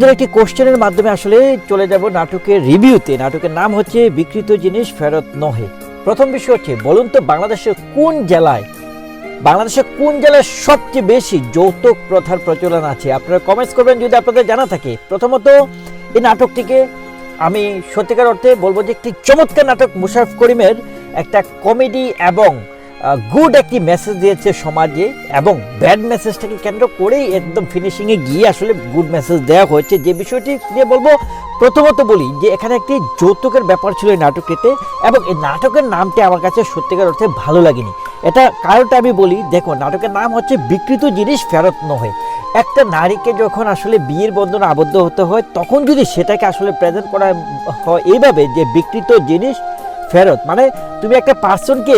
একটি কোশ্চেনের মাধ্যমে আসলে চলে যাব নাটকের রিভিউতে। নাটকের নাম হচ্ছে বিকৃত জিনিস ফেরত নহে। প্রথম বিষয় হচ্ছে, বলুন তো বাংলাদেশের কোন জেলায় সবচেয়ে বেশি যৌতুক প্রথার প্রচলন আছে? আপনারা কমেন্টস করবেন যদি আপনাদের জানা থাকে। প্রথমত এই নাটকটিকে আমি সত্যিকার অর্থে বলবো যে একটি চমৎকার নাটক। মুশাররফ করিমের একটা কমেডি এবং গুড একটি মেসেজ দিয়েছে সমাজে, এবং ব্যাড মেসেজটাকে কেন্দ্র করেই একদম ফিনিশিংয়ে গিয়ে আসলে গুড মেসেজ দেওয়া হয়েছে। যে বিষয়টি নিয়ে বলবো, প্রথমত বলি যে এখানে একটি যৌতুকের ব্যাপার ছিল এই নাটকটিতে, এবং এই নাটকের নামটি আমার কাছে সত্যিকার অর্থে ভালো লাগেনি। এটা কারণটা আমি বলি, দেখো নাটকের নাম হচ্ছে বিকৃত জিনিস ফেরত নহে। একটা নারীকে যখন আসলে বিয়ের বন্ধনে আবদ্ধ হতে হয়, তখন যদি সেটাকে আসলে প্রেজেন্ট করা হয় এইভাবে যে বিকৃত জিনিস ফেরত, মানে তুমি একটা পার্সনকে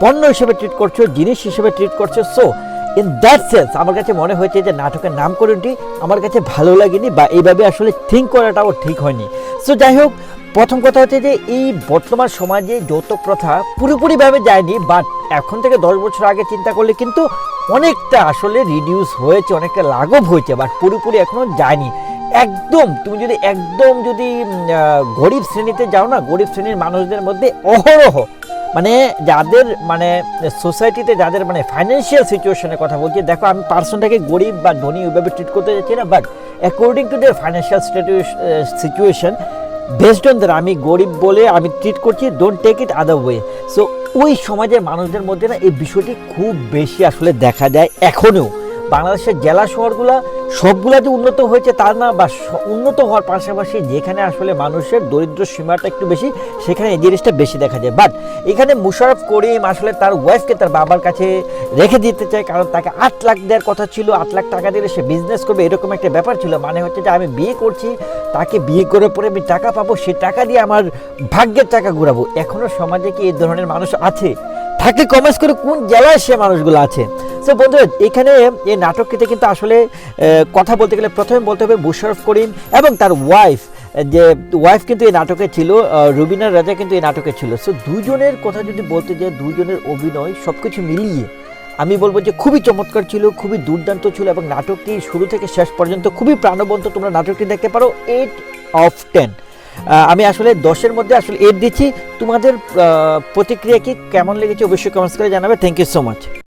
পণ্য হিসেবে ট্রিট করছো, জিনিস হিসেবে ট্রিট করছো। সো ইন দ্যাট সেন্স আমার কাছে মনে হয়েছে যে নাটকের নামকরণটি আমার কাছে ভালো লাগেনি, বা এইভাবে আসলে থিঙ্ক করাটাও ঠিক হয়নি। সো যাই হোক, প্রথম কথা হচ্ছে যে এই বর্তমান সমাজে যৌতুক প্রথা পুরোপুরিভাবে যায়নি, বাট এখন থেকে 10 বছর আগে চিন্তা করলে কিন্তু অনেকটা আসলে রিডিউস হয়েছে, অনেকটা লাঘব হয়েছে, বাট পুরোপুরি এখনও যায়নি। একদম তুমি যদি গরিব শ্রেণীতে যাও না, গরিব শ্রেণীর মানুষদের মধ্যে অহরহ মানে যাদের মানে সোসাইটিতে যাদের মানে ফাইন্যান্সিয়াল সিচুয়েশনের কথা বলছি, দেখো আমি পার্সনটাকে গরিব বা ধনী ওইভাবে ট্রিট করতে যাচ্ছি না, but according to their financial situation, based on that আমি গরিব বলে আমি ট্রিট করছি, don't take it other way. So ওই সমাজের মানুষদের মধ্যে না এই বিষয়টি খুব বেশি আসলে দেখা যায় এখনও। বাংলাদেশের জেলা শহরগুলো সবগুলা যে উন্নত হয়েছে তা না, বা উন্নত হওয়ার পাশাপাশি যেখানে আসলে মানুষের দরিদ্র সীমাটা একটু বেশি, সেখানে এই জিনিসটা বেশি দেখা যায়। বাট এখানে মুশাররফ করিম আসলে তার ওয়াইফকে তার বাবার কাছে রেখে দিতে চায়, কারণ তাকে 8 লাখ দেওয়ার কথা ছিল। 8 লাখ টাকা দিলে সে বিজনেস করবে, এরকম একটা ব্যাপার ছিল। মানে হচ্ছে যে আমি বিয়ে করছি, তাকে বিয়ে করার পরে আমি টাকা পাবো, সে টাকা দিয়ে আমার ভাগ্যের টাকা ঘুরাবো। এখনও সমাজে কি এই ধরনের মানুষ আছে? থাকে কমেন্টস করে কোন জেলায় সে মানুষগুলো আছে। সো বন্ধুরা, এখানে এই নাটকটিতে কিন্তু আসলে কথা বলতে গেলে প্রথমে বলতে হবে মুশাররফ করিম এবং তার ওয়াইফ কিন্তু এই নাটকে ছিল, রুবিনা রাজা কিন্তু এই নাটকে ছিল। সো দুজনের কথা যদি বলতে যাই, দুজনের অভিনয় সব কিছু মিলিয়ে আমি বলবো যে খুবই চমৎকার ছিল, খুবই দুর্দান্ত ছিল, এবং নাটকটি শুরু থেকে শেষ পর্যন্ত খুবই প্রাণবন্ত। তোমরা নাটকটি দেখতে পারো 8/10। আমি আসলে 10-এর মধ্যে আসলে 8 দিচ্ছি। তোমাদের প্রতিক্রিয়া কি কেমন লেগেছে অবশ্যই কমেন্টস করে জানাবে। Thank you so much.